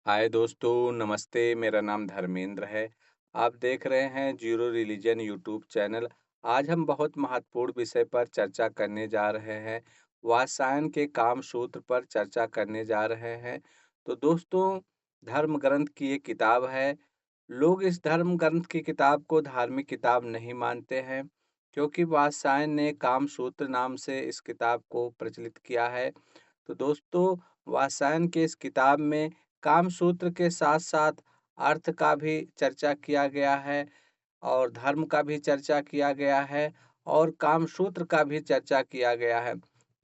हाय दोस्तों, नमस्ते। मेरा नाम धर्मेंद्र है। आप देख रहे हैं जीरो रिलीजन यूट्यूब चैनल। आज हम बहुत महत्वपूर्ण विषय पर चर्चा करने जा रहे हैं। वात्सायन के काम सूत्र पर चर्चा करने जा रहे हैं। तो दोस्तों, धर्म ग्रंथ की ये किताब है। लोग इस धर्म ग्रंथ की किताब को धार्मिक किताब नहीं मानते हैं, क्योंकि वात्सायन ने काम सूत्र नाम से इस किताब को प्रचलित किया है। तो दोस्तों, वात्सायन के इस किताब में कामसूत्र के साथ-साथ अर्थ का भी चर्चा किया गया है और धर्म का भी चर्चा किया गया है और कामसूत्र का भी चर्चा किया गया है।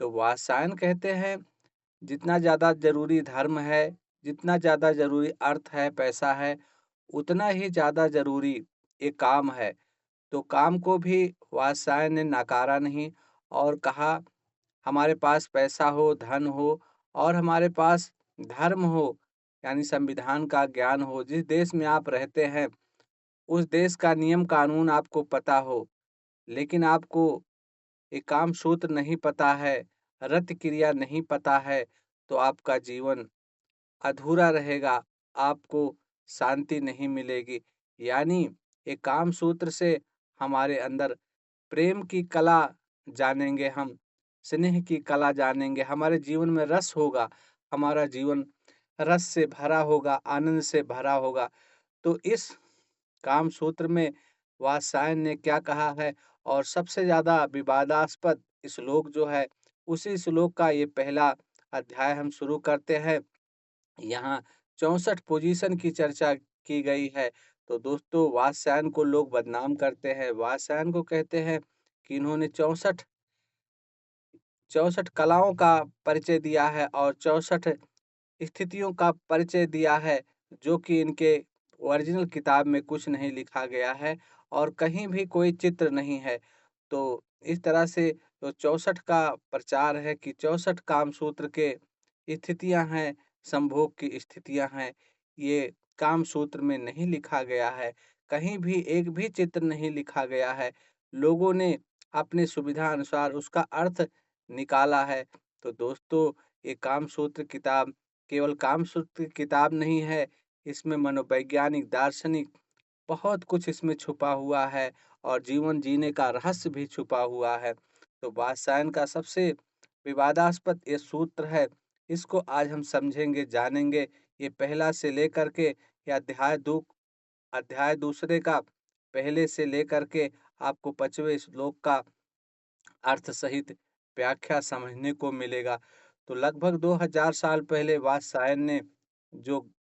तो वात्सायन कहते हैं, जितना ज़्यादा ज़रूरी धर्म है, जितना ज़्यादा ज़रूरी अर्थ है, पैसा है, उतना ही ज़्यादा ज़रूरी ये काम है। तो काम को भी वात्सायन ने नकारा नहीं और कहा, हमारे पास पैसा हो, धन हो और हमारे पास धर्म हो, यानी संविधान का ज्ञान हो, जिस देश में आप रहते हैं, उस देश का नियम कानून आपको पता हो, लेकिन आपको ये काम सूत्र नहीं पता है, रति क्रिया नहीं पता है, तो आपका जीवन अधूरा रहेगा, आपको शांति नहीं मिलेगी। यानी ये काम सूत्र से हमारे अंदर प्रेम की कला जानेंगे हम, स्नेह की कला जानेंगे, हमारे जीवन में रस होगा, हमारा जीवन रस से भरा होगा, आनंद से भरा होगा। तो इस काम सूत्र में वात्सायन ने क्या कहा है और सबसे ज़्यादा विवादास्पद श्लोक जो है, उसी श्लोक का ये पहला अध्याय हम शुरू करते हैं। यहाँ 64 पोजीशन की चर्चा की गई है। तो दोस्तों, वात्स्यायन को लोग बदनाम करते हैं। वात्स्यायन को कहते हैं कि इन्होंने 64 कलाओं का परिचय दिया है और 64 स्थितियों का परिचय दिया है, जो कि इनके ओरिजिनल किताब में कुछ नहीं लिखा गया है और कहीं भी कोई चित्र नहीं है। तो इस तरह से जो 64 का प्रचार है कि 64 कामसूत्र के स्थितियाँ हैं, संभोग की स्थितियाँ हैं, ये कामसूत्र में नहीं लिखा गया है। कहीं भी एक भी चित्र नहीं लिखा गया है। लोगों ने अपनी सुविधा अनुसार उसका अर्थ निकाला है। तो दोस्तों, ये कामसूत्र किताब केवल कामसूत्र की किताब नहीं है, इसमें मनोवैज्ञानिक, दार्शनिक बहुत कुछ इसमें छुपा हुआ है और जीवन जीने का रहस्य भी छुपा हुआ है। तो वात्सायन का सबसे विवादास्पद ये सूत्र है, इसको आज हम समझेंगे, जानेंगे। ये पहला से लेकर के ये अध्याय दूसरे का पहले से लेकर के आपको 5वें श्लोक का अर्थ सहित व्याख्या समझने को मिलेगा। तो लगभग 2000 साल पहले वात्सायन ने जो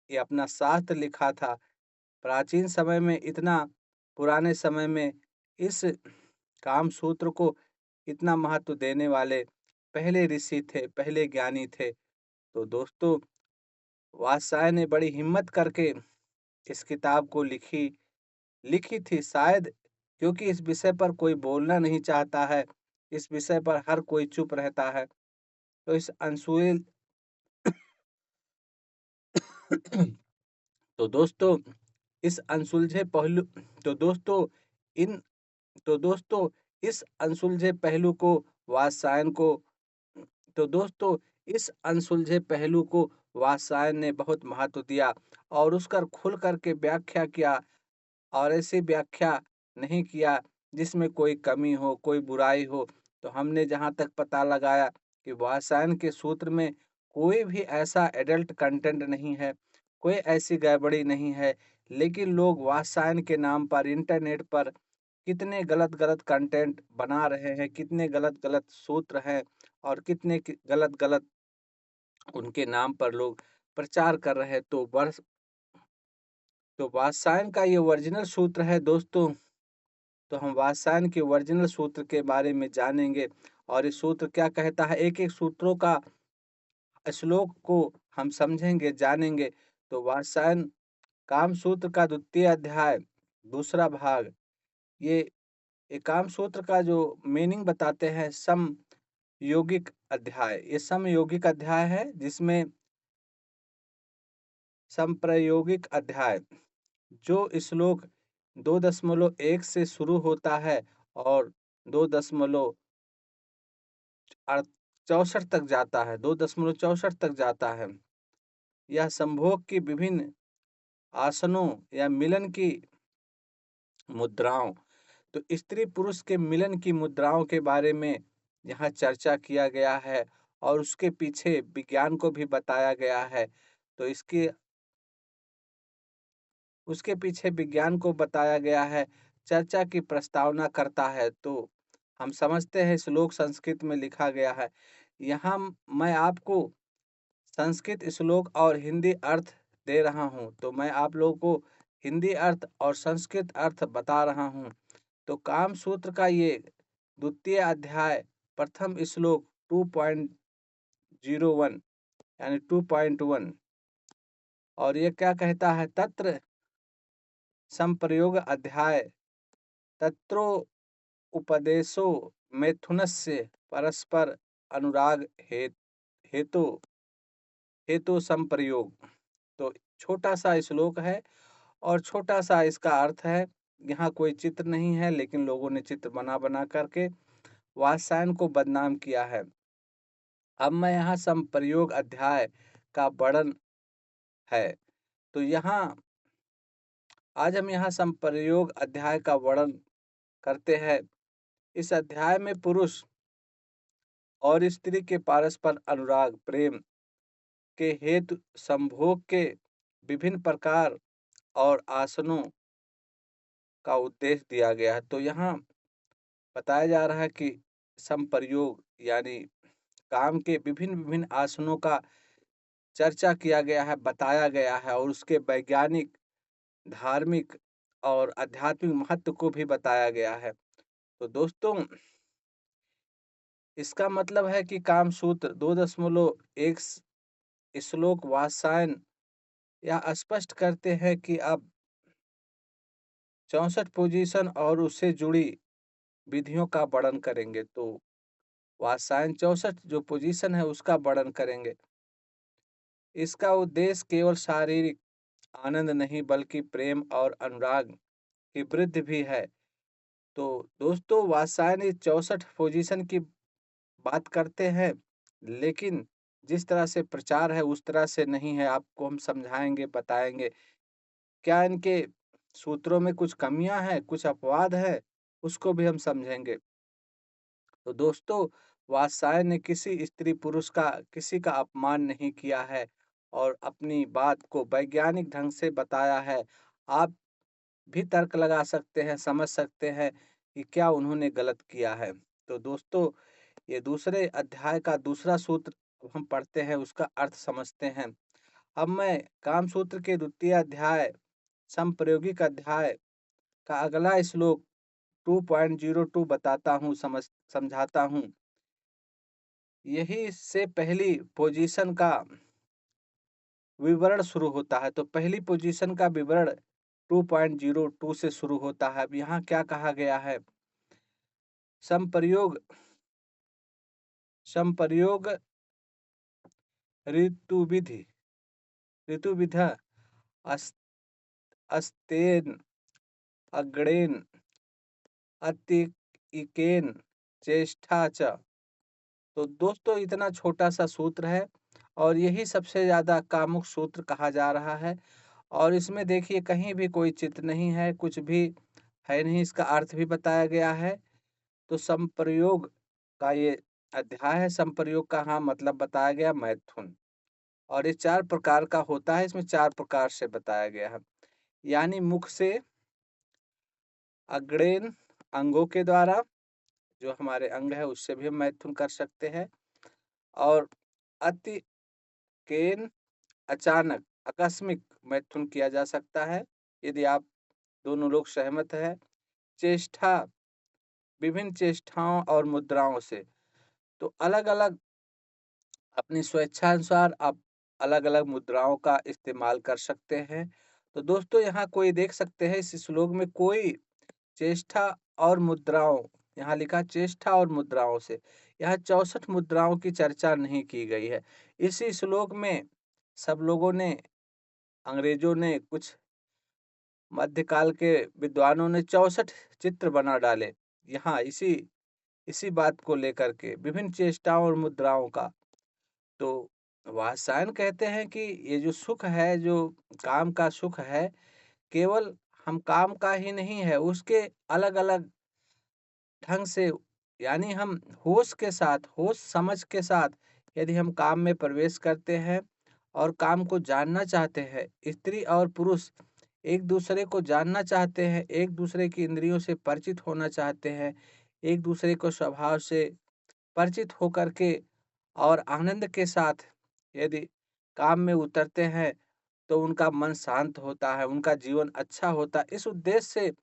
ये अपना शास्त्र लिखा था, प्राचीन समय में इतना पुराने समय में इस काम सूत्र को इतना महत्व देने वाले पहले ऋषि थे, पहले ज्ञानी थे। तो दोस्तों, वात्स्यायन ने बड़ी हिम्मत करके इस किताब को लिखी थी, शायद क्योंकि इस विषय पर कोई बोलना नहीं चाहता है, इस विषय पर हर कोई चुप रहता है। तो इस अनसुए तो दोस्तों, इस अनसुलझे पहलू तो दोस्तों इन तो दोस्तों इस अनसुलझे पहलू को वात्स्यायन को तो दोस्तों इस अनसुलझे पहलू को वात्स्यायन ने बहुत महत्व दिया और उसका खुल करके व्याख्या किया और ऐसी व्याख्या नहीं किया जिसमें कोई कमी हो, कोई बुराई हो। तो हमने जहाँ तक पता लगाया कि वात्स्यायन के सूत्र में कोई भी ऐसा एडल्ट कंटेंट नहीं है, कोई ऐसी गड़बड़ी नहीं है। लेकिन लोग वात्स्यायन के नाम पर इंटरनेट पर कितने गलत-गलत कंटेंट बना रहे हैं, कितने गलत-गलत सूत्र हैं और कितने गलत-गलत उनके नाम पर लोग प्रचार कर रहे हैं। तो वात्स्यायन का ये ओरिजिनल सूत्र है दोस्तों। तो हम वात्स्यायन के ओरिजिनल सूत्र के बारे में जानेंगे और ये सूत्र क्या कहता है, एक-एक सूत्रों का श्लोक को हम समझेंगे, जानेंगे। तो वात्स्यायन कामसूत्र का द्वितीय अध्याय, दूसरा भाग, ये कामसूत्र का जो मीनिंग बताते हैं, समयोगिक अध्याय। ये समयोगिक अध्याय है जिसमें संप्रयोगिक अध्याय, जो श्लोक 2.1 से शुरू होता है और 2.64 तक जाता है, 2.64 तक जाता है। या संभोग की विभिन्न आसनों या मिलन की मुद्राओं। तो स्त्री पुरुष के मिलन की मुद्राओं के बारे में यहाँ चर्चा किया गया है और उसके पीछे विज्ञान को भी बताया गया है। तो इसके उसके पीछे विज्ञान को बताया गया है, चर्चा की प्रस्तावना करता है। तो हम समझते हैं श्लोक संस्कृत में लिखा गया है। यहाँ मैं आपको संस्कृत श्लोक और हिंदी अर्थ दे रहा हूँ। तो मैं आप लोगों को हिंदी अर्थ और संस्कृत अर्थ बता रहा हूँ। तो काम सूत्र का ये द्वितीय अध्याय प्रथम श्लोक 2.01 यानी 2.1, और ये क्या कहता है, तत्र संप्रयोग अध्याय तत्रो उपदेशो मैथुनस्य परस्पर अनुराग हेतु हेतु संप्रयोग। तो छोटा सा श्लोक है और छोटा सा इसका अर्थ है। यहाँ कोई चित्र नहीं है, लेकिन लोगों ने चित्र बना बना करके वात्सायन को बदनाम किया है। अब मैं यहाँ संप्रयोग अध्याय का वर्णन है। तो यहाँ आज हम यहाँ संप्रयोग अध्याय का वर्णन करते हैं। इस अध्याय में पुरुष और स्त्री के पारस्पर अनुराग प्रेम के हेतु संभोग के विभिन्न प्रकार और आसनों का उद्देश्य दिया गया है। तो यहाँ बताया जा रहा है कि संप्रयोग यानी काम के विभिन्न विभिन्न आसनों का चर्चा किया गया है, बताया गया है, और उसके वैज्ञानिक, धार्मिक और आध्यात्मिक महत्व को भी बताया गया है। तो दोस्तों, इसका मतलब है कि काम सूत्र 2.1 श्लोक वात्सायन यह स्पष्ट करते हैं कि अब 64 पोजीशन और उससे जुड़ी विधियों का वर्णन करेंगे। तो वात्सायन 64 जो पोजीशन है उसका वर्णन करेंगे। इसका उद्देश्य केवल शारीरिक आनंद नहीं बल्कि प्रेम और अनुराग की वृद्धि भी है। तो दोस्तों, वात्सायन इस 64 पोजीशन की बात करते हैं, लेकिन जिस तरह से प्रचार है उस तरह से नहीं है। आपको हम समझाएंगे, बताएंगे क्या इनके सूत्रों में कुछ कमियां हैं, कुछ अपवाद है, उसको भी हम समझेंगे। तो दोस्तों, वात्सायन ने किसी स्त्री पुरुष का किसी का अपमान नहीं किया है और अपनी बात को वैज्ञानिक ढंग से बताया है। आप भी तर्क लगा सकते हैं, समझ सकते हैं कि क्या उन्होंने गलत किया है। तो दोस्तों, ये दूसरे अध्याय का दूसरा सूत्र हम पढ़ते हैं, उसका अर्थ समझते हैं। अब मैं काम सूत्र के द्वितीय अध्याय संप्रयोगिक अध्याय का अगला श्लोक 2.02 बताता हूँ, समझाता हूँ। यही से पहली पोजीशन का विवरण शुरू होता है। तो पहली पोजीशन का विवरण 2.02 से शुरू होता है। अब यहाँ क्या कहा गया है, संप्रयोग संप्रयोग ऋतुविधि ऋतुविध अस- अस्तेन अग्रेण अतिकेन चेष्टा च। तो दोस्तों, इतना छोटा सा सूत्र है और यही सबसे ज्यादा कामुक सूत्र कहा जा रहा है। और इसमें देखिए कहीं भी कोई चित्र नहीं है, कुछ भी है नहीं, इसका अर्थ भी बताया गया है। तो संप्रयोग का ये अध्याय है। संप्रयोग का हाँ मतलब बताया गया मैथुन, और ये 4 प्रकार का होता है। इसमें 4 प्रकार से बताया गया है, यानी मुख से, अग्रेण अंगों के द्वारा, जो हमारे अंग है उससे भी हम मैथुन कर सकते हैं, और अति केन अचानक आकस्मिक मैथुन किया जा सकता है, यदि आप दोनों लोग सहमत है। चेष्टा विभिन्न चेष्टाओं और मुद्राओं से, तो अलग अलग अपनी स्वेच्छानुसार आप अलग अलग मुद्राओं का इस्तेमाल कर सकते हैं। तो दोस्तों, यहाँ कोई देख सकते हैं इस श्लोक में कोई चेष्टा और मुद्राओं, यहाँ लिखा चेष्टा और मुद्राओं से, यहाँ 64 मुद्राओं की चर्चा नहीं की गई है। इसी श्लोक में सब लोगों ने, अंग्रेजों ने, कुछ मध्यकाल के विद्वानों ने 64 चित्र बना डाले यहाँ इसी इसी बात को लेकर के, विभिन्न चेष्टाओं और मुद्राओं का। तो वात्सायन कहते हैं कि ये जो सुख है, जो काम का सुख है, केवल हम काम का ही नहीं है, उसके अलग-अलग ढंग से, यानी हम होश के साथ, होश समझ के साथ यदि हम काम में प्रवेश करते हैं और काम को जानना चाहते हैं, स्त्री और पुरुष एक दूसरे को जानना चाहते हैं, एक दूसरे की इंद्रियों से परिचित होना चाहते हैं, एक दूसरे को स्वभाव से परिचित होकर के और आनंद के साथ यदि काम में उतरते हैं, तो उनका मन शांत होता है, उनका जीवन अच्छा होता है। इस उद्देश्य से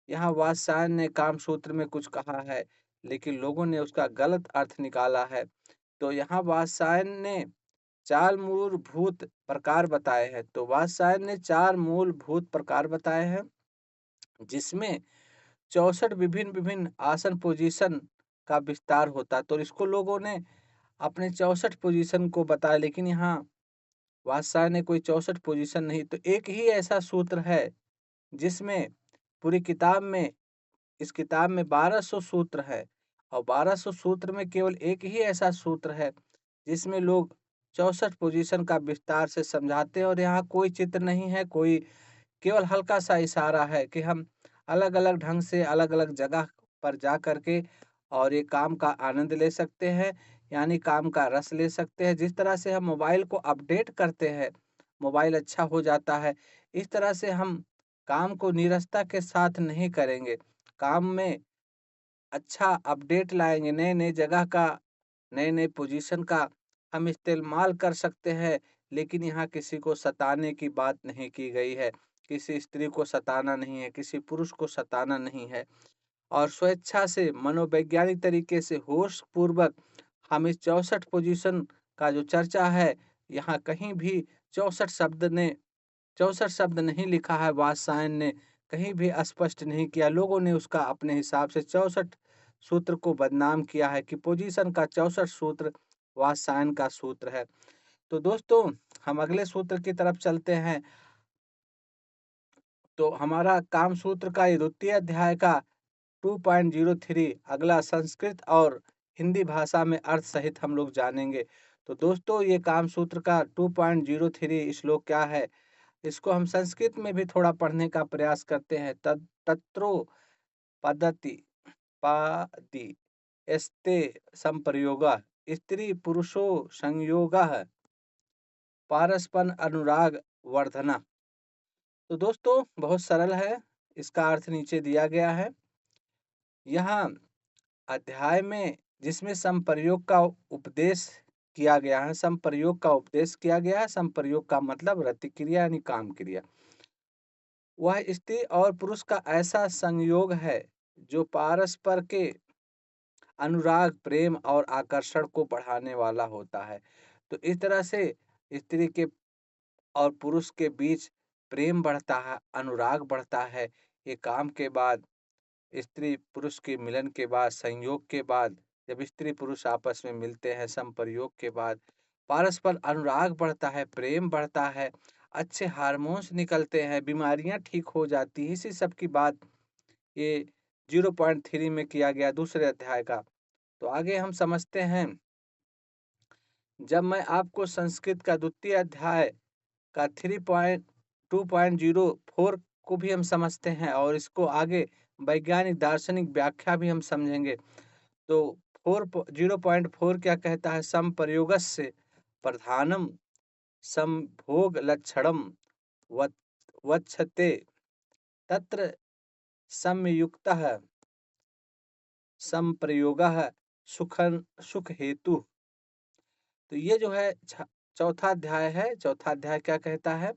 यहाँ वात्सायन ने कामसूत्र में कुछ कहा है, लेकिन लोगों ने उसका गलत अर्थ निकाला है। तो यहाँ वात्सायन ने 4 मूलभूत प्रकार बताए हैं। तो वात्सायन ने 4 मूलभूत प्रकार बताए हैं, जिसमें 64 विभिन्न-विभिन्न आसन पोज़ीशन का विस्तार होता है। तो इसको लोगों ने अपने 64 पोज़ीशन को बताया, लेकिन यहाँ वात्सायन ने कोई 64 पोज़ीशन नहीं, तो एक ही ऐसा सूत्र है, जिसमें पूरी किताब में, इस किताब में 1200 सूत्र है और 1200 सूत्र में केवल एक ही ऐसा सूत्र है जिसमें लोग 64 पोजीशन का विस्तार से समझाते हैं, और यहाँ कोई चित्र नहीं है, कोई केवल हल्का-सा इशारा है कि हम अलग-अलग ढंग से अलग-अलग जगह पर जा कर के और ये काम का आनंद ले सकते हैं, यानी काम का रस ले सकते हैं। जिस तरह से हम मोबाइल को अपडेट करते हैं, मोबाइल अच्छा हो जाता है, इस तरह से हम काम को नीरसता के साथ नहीं करेंगे। काम में अच्छा अपडेट लाएँगे, नए-नए जगह का, नए-नए पोज़ीशन का हम इस्तेमाल कर सकते हैं, लेकिन यहाँ किसी को सताने की बात नहीं की गई है। किसी स्त्री को सताना नहीं है, किसी पुरुष को सताना नहीं है, और स्वेच्छा से मनोवैज्ञानिक तरीके से होशपूर्वक हम इस 64 पोज़ीशन का जो चर्चा है, यहाँ कहीं भी 64 शब्द ने 64 शब्द नहीं लिखा है, वात्सायन ने कहीं भी स्पष्ट नहीं किया। लोगों ने उसका अपने हिसाब से 64 सूत्र को बदनाम किया है कि पोजीशन का 64 सूत्र वात्सायन का सूत्र है। तो दोस्तों, हम अगले सूत्र की तरफ चलते हैं। तो हमारा कामसूत्र का ये द्वितीय अध्याय का 2.03 अगला संस्कृत और हिंदी भाषा में अर्थ सहित हम लोग जानेंगे। तो दोस्तों, ये कामसूत्र का 2.03 श्लोक क्या है? इसको हम संस्कृत में भी थोड़ा पढ़ने का प्रयास करते हैं। तत् तत्रो पदति पादि यस्ते संप्रयोगः स्त्री-पुरुषो संयोगः पारस्पन अनुराग वर्धनः। तो दोस्तों, बहुत सरल है, इसका अर्थ नीचे दिया गया है। यहाँ अध्याय में जिसमें संप्रयोग का उपदेश किया गया है, संप्रयोग का उपदेश किया गया है। संप्रयोग का मतलब रति क्रिया यानी काम क्रिया। वह स्त्री और पुरुष का ऐसा संयोग है जो परस्पर के अनुराग, प्रेम और आकर्षण को बढ़ाने वाला होता है। तो इस तरह से स्त्री के और पुरुष के बीच प्रेम बढ़ता है, अनुराग बढ़ता है। ये काम के बाद, स्त्री पुरुष के मिलन के बाद, संयोग के बाद, जब स्त्री पुरुष आपस में मिलते हैं, संप्रयोग के बाद परस्पर अनुराग बढ़ता है, प्रेम बढ़ता है, अच्छे हार्मोन्स निकलते हैं, बीमारियां ठीक हो जाती हैं। इसी सब की बात ये 0.3 में किया गया दूसरे अध्याय का। तो आगे हम समझते हैं। जब मैं आपको संस्कृत का द्वितीय अध्याय का 3.2.04 को भी हम समझते हैं और इसको आगे वैज्ञानिक दार्शनिक व्याख्या भी हम समझेंगे। तो 0.4 क्या कहता है? संप्रयोगस्य प्रधानम संभोग लक्षणम वक्षते तत्र संयुक्तः संप्रयोगः सुख हेतु। तो ये जो है चौथा अध्याय है। चौथा अध्याय क्या कहता है?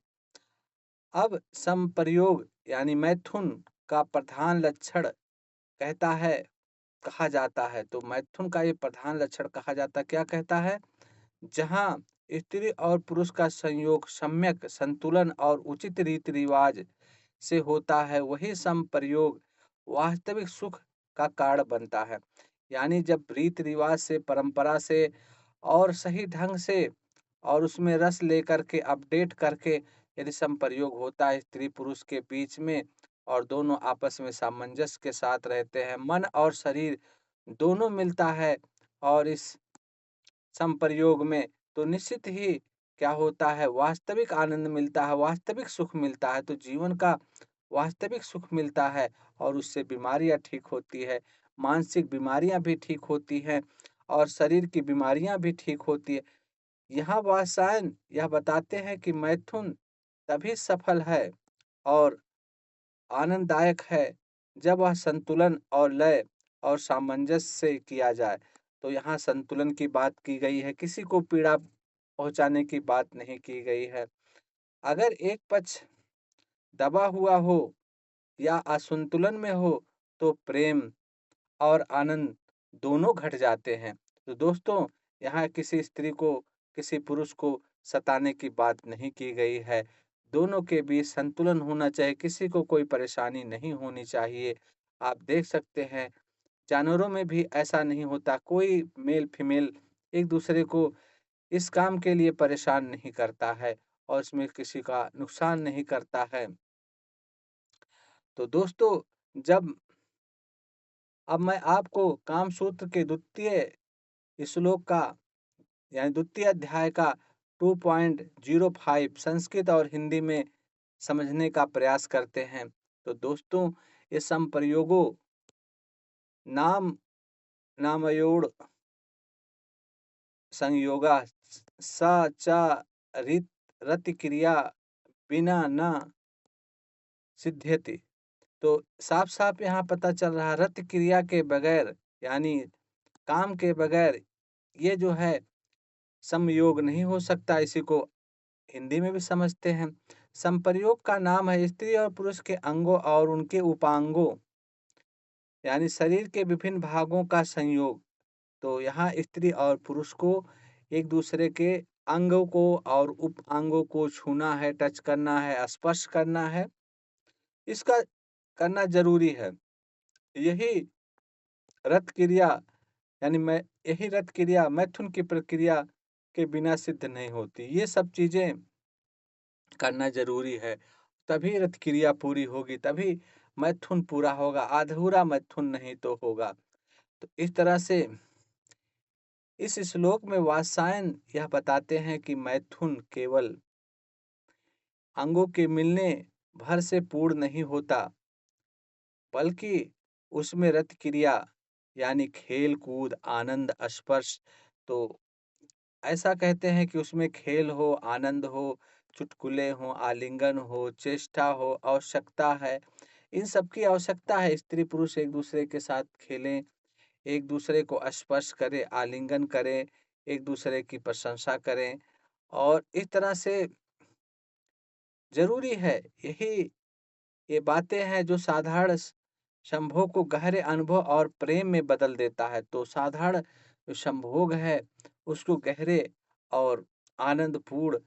अब संप्रयोग यानी मैथुन का प्रधान लक्षण कहता है, कहा जाता है। तो मैथुन का ये प्रधान लक्षण कहा जाता है, क्या कहता है? जहाँ स्त्री और पुरुष का संयोग सम्यक संतुलन और उचित रीति रिवाज से होता है, वही संप्रयोग वास्तविक सुख का कारण बनता है। यानी जब रीति रिवाज से, परंपरा से और सही ढंग से और उसमें रस लेकर के, अपडेट करके यदि संप्रयोग होता है स्त्री पुरुष के बीच में और दोनों आपस में सामंजस्य के साथ रहते हैं, मन और शरीर दोनों मिलता है और इस संप्रयोग में तो निश्चित ही क्या होता है, वास्तविक आनंद मिलता है, वास्तविक सुख मिलता है। तो जीवन का वास्तविक सुख मिलता है और उससे बीमारियाँ ठीक होती है, मानसिक बीमारियाँ भी ठीक होती हैं और शरीर की बीमारियाँ भी ठीक होती है। यहाँ वात्सायन यह बताते हैं कि मैथुन तभी सफल है और आनंददायक है जब वह संतुलन और लय और सामंजस्य से किया जाए। तो यहाँ संतुलन की बात की गई है, किसी को पीड़ा पहुँचाने की बात नहीं की गई है। अगर एक पक्ष दबा हुआ हो या असंतुलन में हो तो प्रेम और आनंद दोनों घट जाते हैं। तो दोस्तों, यहाँ किसी स्त्री को, किसी पुरुष को सताने की बात नहीं की गई है। दोनों के बीच संतुलन होना चाहिए, किसी को कोई परेशानी नहीं होनी चाहिए। आप देख सकते हैं, जानवरों में भी ऐसा नहीं होता, कोई मेल-फीमेल एक-दूसरे को इस काम के लिए परेशान नहीं करता है और इसमें किसी का नुकसान नहीं करता है। तो दोस्तों, जब अब मैं आपको कामसूत्र के द्वितीय श्लोक का यानी द्वितीय अध्याय का 2.05 संस्कृत और हिंदी में समझने का प्रयास करते हैं। तो दोस्तों, ये संप्रयोगों नाम नामयोड़ संयोगा स च रित रति क्रिया बिना न सिद्ध्यति। तो साफ-साफ यहाँ पता चल रहा है, रति क्रिया के बगैर यानी काम के बगैर ये जो है समयोग नहीं हो सकता। इसी को हिंदी में भी समझते हैं। संप्रयोग का नाम है स्त्री और पुरुष के अंगों और उनके उपांगों यानी शरीर के विभिन्न भागों का संयोग। तो यहाँ स्त्री और पुरुष को एक दूसरे के अंगों को और उप अंगों को छूना है, टच करना है, स्पर्श करना है, इसका करना जरूरी है। यही रत क्रिया यानी मैं यही रत क्रिया मैथुन की प्रक्रिया के बिना सिद्ध नहीं होती। ये सब चीजें करना ज़रूरी है, तभी रत क्रिया पूरी होगी, तभी मैथुन पूरा होगा, अधूरा मैथुन नहीं तो होगा। तो इस तरह से इस श्लोक में वात्सायन यह बताते हैं कि मैथुन केवल अंगों के मिलने भर से पूर्ण नहीं होता, बल्कि उसमें रत क्रिया यानी खेल कूद आनंद स्पर्श। तो ऐसा कहते हैं कि उसमें खेल हो, आनंद हो, चुटकुले हों, आलिंगन हो, चेष्टा हो, आवश्यकता है। इन सब की आवश्यकता है। स्त्री-पुरुष एक-दूसरे के साथ खेलें, एक-दूसरे को स्पर्श करें, आलिंगन करें, एक-दूसरे की प्रशंसा करें और इस तरह से ज़रूरी है। यही ये बातें हैं जो साधारण संभोग को गहरे अनुभव और प्रेम में बदल देता है। तो साधारण जो संभोग है, उसको गहरे और आनंदपूर्ण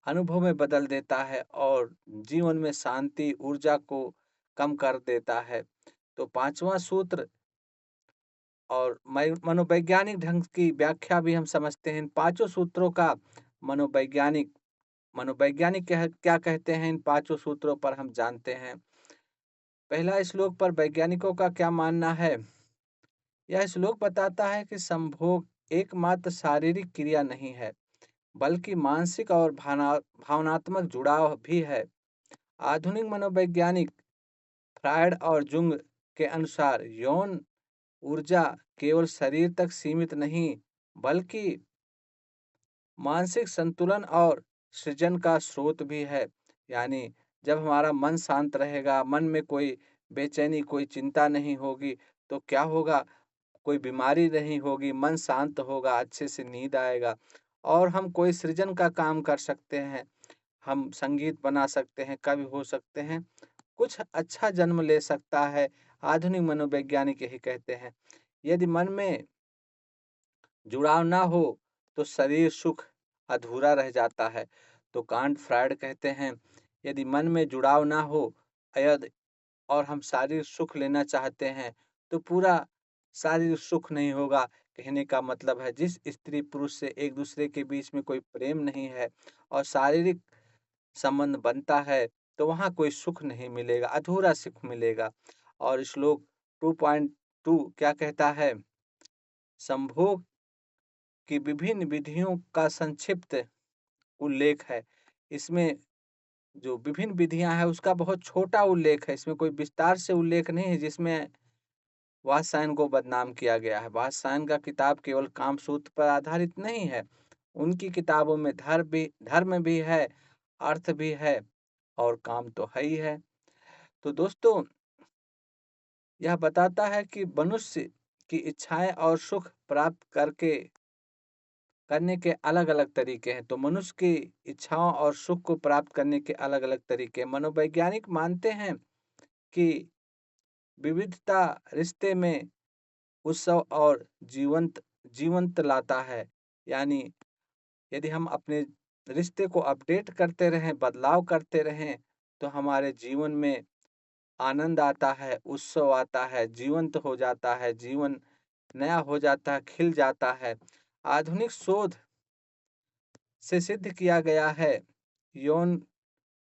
अनुभव में बदल देता है और जीवन में शांति, ऊर्जा को कम कर देता है। तो 5वाँ सूत्र और मनोवैज्ञानिक ढंग की व्याख्या भी हम समझते हैं। इन पाँचों सूत्रों का मनोवैज्ञानिक मनोवैज्ञानिक क्या क्या कहते हैं, इन पाँचों सूत्रों पर हम जानते हैं। पहला श्लोक पर वैज्ञानिकों का क्या मानना है? यह श्लोक बताता है कि संभोग एकमात्र शारीरिक क्रिया नहीं है, बल्कि मानसिक और भावनात्मक जुड़ाव भी है। आधुनिक मनोवैज्ञानिक फ्रायड और जुंग के अनुसार यौन ऊर्जा केवल शरीर तक सीमित नहीं, बल्कि मानसिक संतुलन और सृजन का स्रोत भी है। यानी जब हमारा मन शांत रहेगा, मन में कोई बेचैनी, कोई चिंता नहीं होगी, तो क्या होगा? कोई बीमारी नहीं होगी, मन शांत होगा, अच्छे से नींद आएगा और हम कोई सृजन का काम कर सकते हैं। हम संगीत बना सकते हैं, कवि हो सकते हैं, कुछ अच्छा जन्म ले सकता है। आधुनिक मनोवैज्ञानिक यही कहते हैं। यदि मन में जुड़ाव ना हो तो शरीर सुख अधूरा रह जाता है। तो कांट फ्रायड कहते हैं, यदि मन में जुड़ाव ना हो यदि और हम शारीरिक सुख लेना चाहते हैं तो पूरा शारीरिक सुख नहीं होगा। कहने का मतलब है, जिस स्त्री पुरुष से एक दूसरे के बीच में कोई प्रेम नहीं है और शारीरिक संबंध बनता है तो वहाँ कोई सुख नहीं मिलेगा, अधूरा सुख मिलेगा। और श्लोक 2.2 क्या कहता है? संभोग की विभिन्न विधियों का संक्षिप्त उल्लेख है। इसमें जो विभिन्न विधियाँ हैं उसका बहुत छोटा उल्लेख है, इसमें कोई विस्तार से उल्लेख नहीं है जिसमें वात्स्यायन को बदनाम किया गया है। वात्स्यायन का किताब केवल कामसूत्र पर आधारित नहीं है, उनकी किताबों में धर्म भी है, अर्थ भी है और काम तो है ही है। तो दोस्तों, यह बताता है कि मनुष्य की इच्छाएँ और सुख प्राप्त करने के अलग-अलग तरीके हैं। तो मनुष्य की इच्छाओं और सुख को प्राप्त करने के अलग-अलग तरीके हैं। मनोवैज्ञानिक मानते हैं कि विविधता रिश्ते में उत्सव और जीवंत लाता है। यानी यदि हम अपने रिश्ते को अपडेट करते रहें, बदलाव करते रहें, तो हमारे जीवन में आनंद आता है, उत्सव आता है, जीवंत हो जाता है, जीवन नया हो जाता है, खिल जाता है। आधुनिक शोध से सिद्ध किया गया है, यौन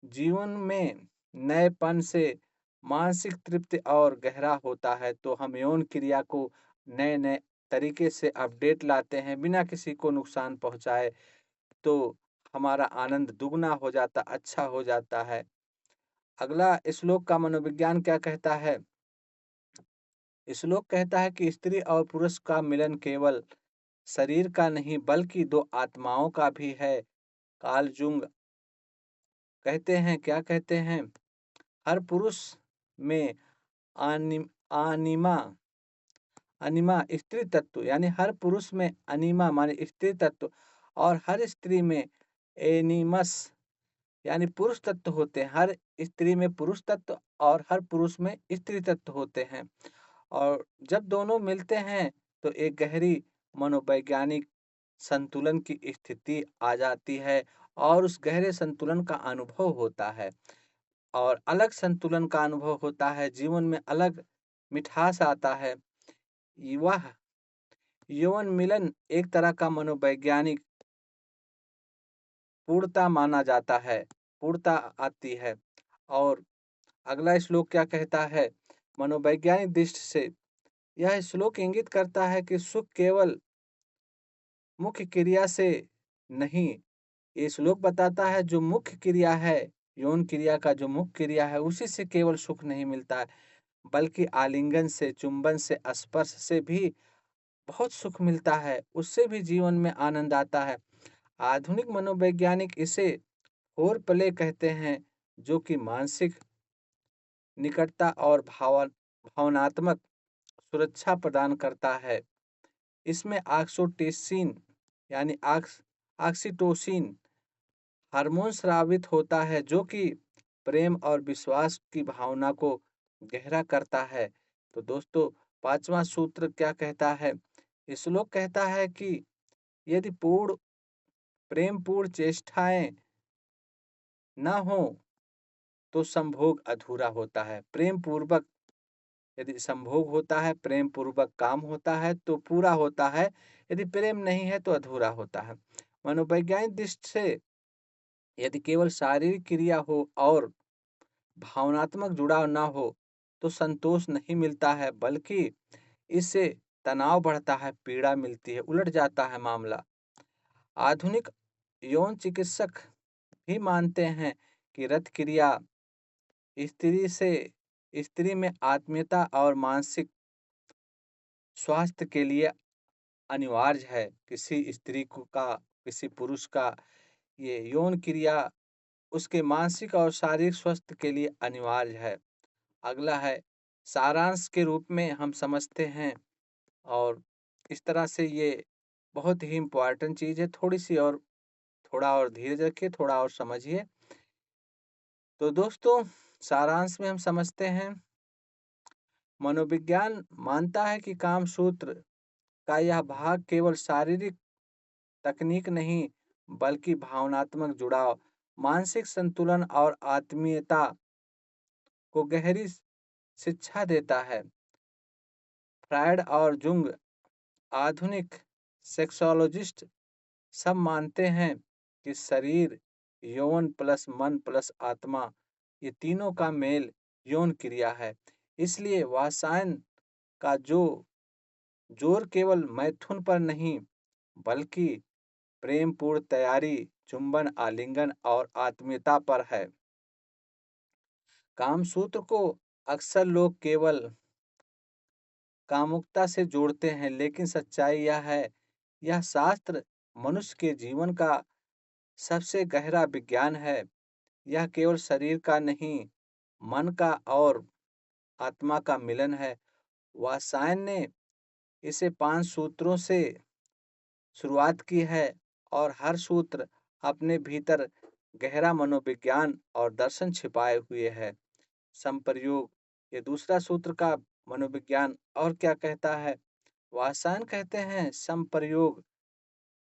जीवन में नएपन से मानसिक तृप्ति और गहरा होता है। तो हम यौन क्रिया को नए-नए तरीके से अपडेट लाते हैं, बिना किसी को नुकसान पहुँचाए, तो हमारा आनंद दुगना हो जाता, अच्छा हो जाता है। अगला श्लोक का मनोविज्ञान क्या कहता है? श्लोक कहता है कि स्त्री और पुरुष का मिलन केवल शरीर का नहीं बल्कि दो आत्माओं का भी है। कार्ल जूंग कहते हैं, क्या कहते हैं? हर पुरुष में आनिमा अनिमा स्त्री तत्व, यानी हर पुरुष में अनिमा माने स्त्री तत्व और हर स्त्री में एनिमस यानी पुरुष तत्व होते हैं। हर स्त्री में पुरुष तत्व और हर पुरुष में स्त्री तत्व होते हैं। और जब दोनों मिलते हैं तो एक गहरी मनोवैज्ञानिक संतुलन की स्थिति आ जाती है और उस गहरे संतुलन का अनुभव होता है और अलग संतुलन का अनुभव होता है। जीवन में अलग मिठास आता है। वह यौन मिलन एक तरह का मनोवैज्ञानिक पूर्णता माना जाता है, पूर्णता आती है। और अगला श्लोक क्या कहता है? मनोवैज्ञानिक दृष्टि से यह श्लोक इंगित करता है कि सुख केवल मुख्य क्रिया से नहीं, ये श्लोक बताता है जो मुख्य क्रिया है, यौन क्रिया का जो मुख्य क्रिया है उसी से केवल सुख नहीं मिलता है, बल्कि आलिंगन से, चुंबन से, स्पर्श से भी बहुत सुख मिलता है, उससे भी जीवन में आनंद आता है। आधुनिक मनोवैज्ञानिक इसे फोर प्ले कहते हैं, जो कि मानसिक निकटता और भावनात्मक सुरक्षा प्रदान करता है। इसमें ऑक्सीटोसिन यानी ऑक्सीटोसिन हार्मोन स्रावित होता है जो कि प्रेम और विश्वास की भावना को गहरा करता है। तो दोस्तों, पांचवा सूत्र क्या कहता है? इस श्लोक कहता है कि यदि प्रेमपूर्ण चेष्टाएं न हो तो संभोग अधूरा होता है। प्रेम पूर्वक यदि संभोग होता है, प्रेम पूर्वक काम होता है तो पूरा होता है, यदि प्रेम नहीं है तो अधूरा होता है। मनोवैज्ञानिक दृष्टि से यदि केवल शारीरिक क्रिया हो और भावनात्मक जुड़ाव ना हो तो संतोष नहीं मिलता है, बल्कि इससे तनाव बढ़ता है, पीड़ा मिलती है, उलट जाता है मामला। आधुनिक यौन चिकित्सक भी मानते हैं कि रत क्रिया स्त्री से स्त्री में आत्मीयता और मानसिक स्वास्थ्य के लिए अनिवार्य है। किसी स्त्री को का किसी पुरुष का ये यौन क्रिया उसके मानसिक और शारीरिक स्वास्थ्य के लिए अनिवार्य है। अगला है सारांश के रूप में हम समझते हैं और इस तरह से ये बहुत ही इम्पोर्टेंट चीज़ है। थोड़ा और धीरज रखिए, थोड़ा और समझिए। तो दोस्तों, सारांश में हम समझते हैं, मनोविज्ञान मानता है कि कामसूत्र का यह भाग केवल शारीरिक तकनीक नहीं बल्कि भावनात्मक जुड़ाव, मानसिक संतुलन और आत्मीयता को गहरी शिक्षा देता है। फ्रायड और जुंग, आधुनिक सेक्सोलॉजिस्ट, सब मानते हैं कि शरीर, यौन प्लस मन प्लस आत्मा, ये तीनों का मेल यौन क्रिया है। इसलिए वात्स्यायन का जोर केवल मैथुन पर नहीं बल्कि प्रेम पूर्ण तैयारी, चुंबन, आलिंगन और आत्मीयता पर है। कामसूत्र को अक्सर लोग केवल कामुकता से जोड़ते हैं, लेकिन सच्चाई यह है, यह शास्त्र मनुष्य के जीवन का सबसे गहरा विज्ञान है। यह केवल शरीर का नहीं, मन का और आत्मा का मिलन है। वात्सायन ने इसे 5 सूत्रों से शुरुआत की है और हर सूत्र अपने भीतर गहरा मनोविज्ञान और दर्शन छिपाए हुए है। संप्रयोग, ये दूसरा सूत्र का मनोविज्ञान और क्या कहता है? वात्सायन कहते हैं संप्रयोग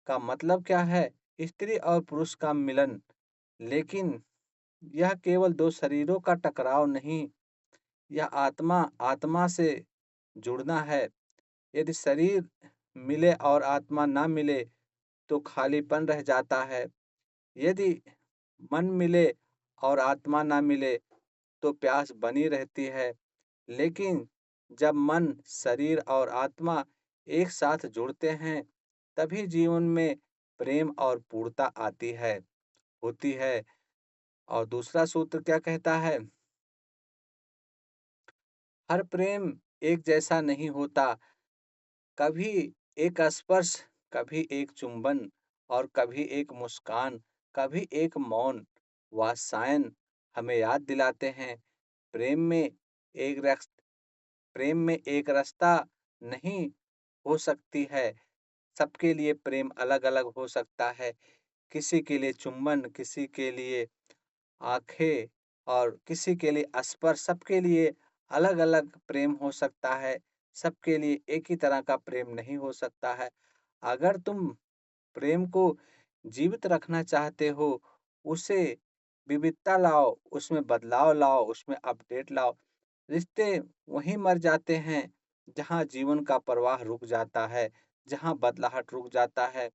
का मतलब क्या है? स्त्री और पुरुष का मिलन। लेकिन यह केवल दो शरीरों का टकराव नहीं, यह आत्मा आत्मा से जुड़ना है। यदि शरीर मिले और आत्मा ना मिले तो खालीपन रह जाता है। यदि मन मिले और आत्मा ना मिले तो प्यास बनी रहती है। लेकिन जब मन, शरीर और आत्मा एक साथ जुड़ते हैं, तभी जीवन में प्रेम और पूर्णता आती है, होती है। और दूसरा सूत्र क्या कहता है? हर प्रेम एक जैसा नहीं होता। कभी एक स्पर्श, कभी एक चुंबन और कभी एक मुस्कान, कभी एक मौन। वात्सायन हमें याद दिलाते हैं, प्रेम में एक रस प्रेम में एक रास्ता नहीं हो सकती है। सबके लिए प्रेम अलग-अलग हो सकता है। किसी के लिए चुंबन, किसी के लिए आँखें और किसी के लिए स्पर्श, सबके लिए अलग-अलग प्रेम हो सकता है। सबके लिए एक ही तरह का प्रेम नहीं हो सकता है। अगर तुम प्रेम को जीवित रखना चाहते हो, उसे विविधता लाओ, उसमें बदलाव लाओ, उसमें अपडेट लाओ। रिश्ते वहीं मर जाते हैं, जहाँ जीवन का प्रवाह रुक जाता है, जहाँ बदलाहट रुक जाता है।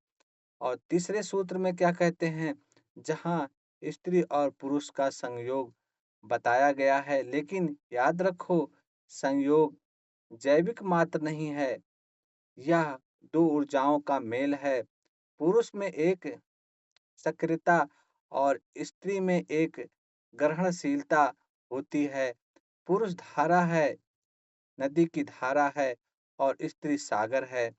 और तीसरे सूत्र में क्या कहते हैं? जहाँ स्त्री और पुरुष का संयोग बताया गया है, लेकिन याद रखो, संयोग जैविक मात्र नहीं है, यह दो ऊर्जाओं का मेल है। पुरुष में एक सक्रियता और स्त्री में एक ग्रहणशीलता होती है। पुरुष धारा है, नदी की धारा है और स्त्री सागर है।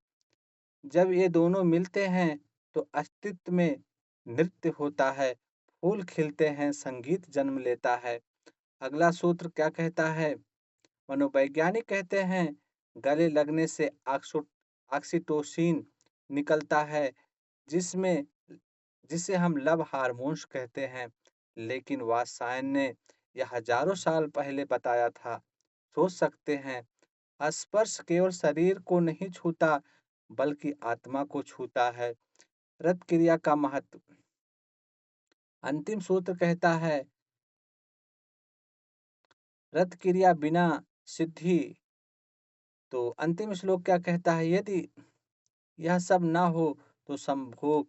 जब ये दोनों मिलते हैं तो अस्तित्व में नृत्य होता है, फूल खिलते हैं, संगीत जन्म लेता है। अगला सूत्र क्या कहता है? मनोवैज्ञानिक कहते हैं गले लगने से ऑक्सीटोसिन निकलता है, जिसमें जिसे हम लव हार्मोन्स कहते हैं। लेकिन वात्सायन ने यह हजारों साल पहले बताया था। सोच सकते हैं, स्पर्श केवल शरीर को नहीं छूता, बल्कि आत्मा को छूता है। रत क्रिया का महत्व, अंतिम सूत्र कहता है, रत क्रिया बिना सिद्धि। तो अंतिम श्लोक क्या कहता है? यदि यह सब ना हो तो संभोग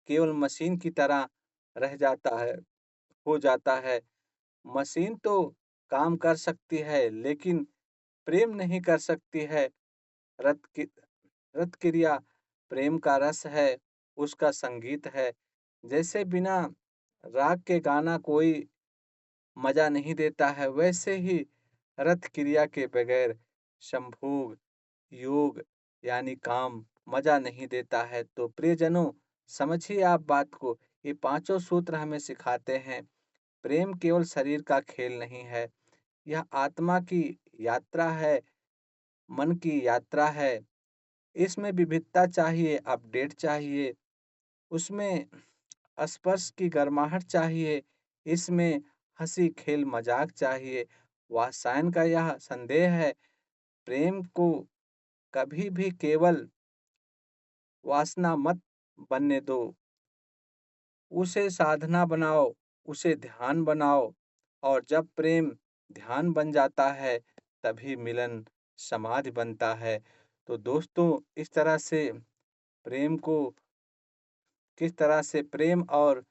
केवल मशीन की तरह रह जाता है, हो जाता है। मशीन तो काम कर सकती है, लेकिन प्रेम नहीं कर सकती है। रत की रत क्रिया प्रेम का रस है, उसका संगीत है। जैसे बिना राग के गाना कोई मजा नहीं देता है, वैसे ही रत क्रिया के बगैर संभोग, योग यानी काम मजा नहीं देता है। तो प्रियजनों, समझिए आप बात को, ये पांचों सूत्र हमें सिखाते हैं, प्रेम केवल शरीर का खेल नहीं है, यह आत्मा की यात्रा है, मन की यात्रा है। इसमें विविधता चाहिए, अपडेट चाहिए, उसमें स्पर्श की गर्माहट चाहिए, इसमें हंसी खेल मजाक चाहिए। वात्सायन का यह संदेह है, प्रेम को कभी भी केवल वासना मत बनने दो, उसे साधना बनाओ, उसे ध्यान बनाओ। और जब प्रेम ध्यान बन जाता है, तभी मिलन समाधि बनता है। तो दोस्तों, इस तरह से प्रेम को, किस तरह से प्रेम और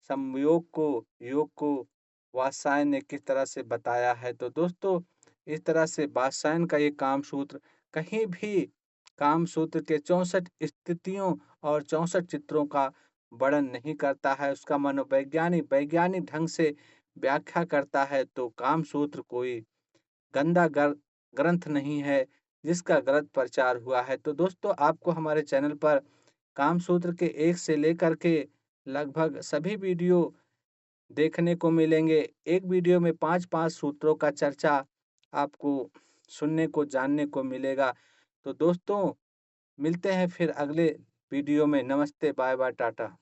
संयोग को, योग को वात्सायन ने किस तरह से बताया है। तो दोस्तों, इस तरह से वात्सायन का ये काम सूत्र कहीं भी कामसूत्र के 64 स्थितियों और 64 चित्रों का वर्णन नहीं करता है, उसका वैज्ञानिक ढंग से व्याख्या करता है, तो कामसूत्र कोई गंदा ग्रंथ नहीं है, जिसका गलत प्रचार हुआ है। तो दोस्तों, आपको हमारे चैनल पर कामसूत्र के 1 से लेकर के लगभग सभी वीडियो देखने को मिलेंगे। एक वीडियो में 5-5 सूत्रों का चर्चा आपको सुनने को, जानने को मिलेगा। तो दोस्तों, मिलते हैं फिर अगले वीडियो में। नमस्ते, बाय बाय, टाटा।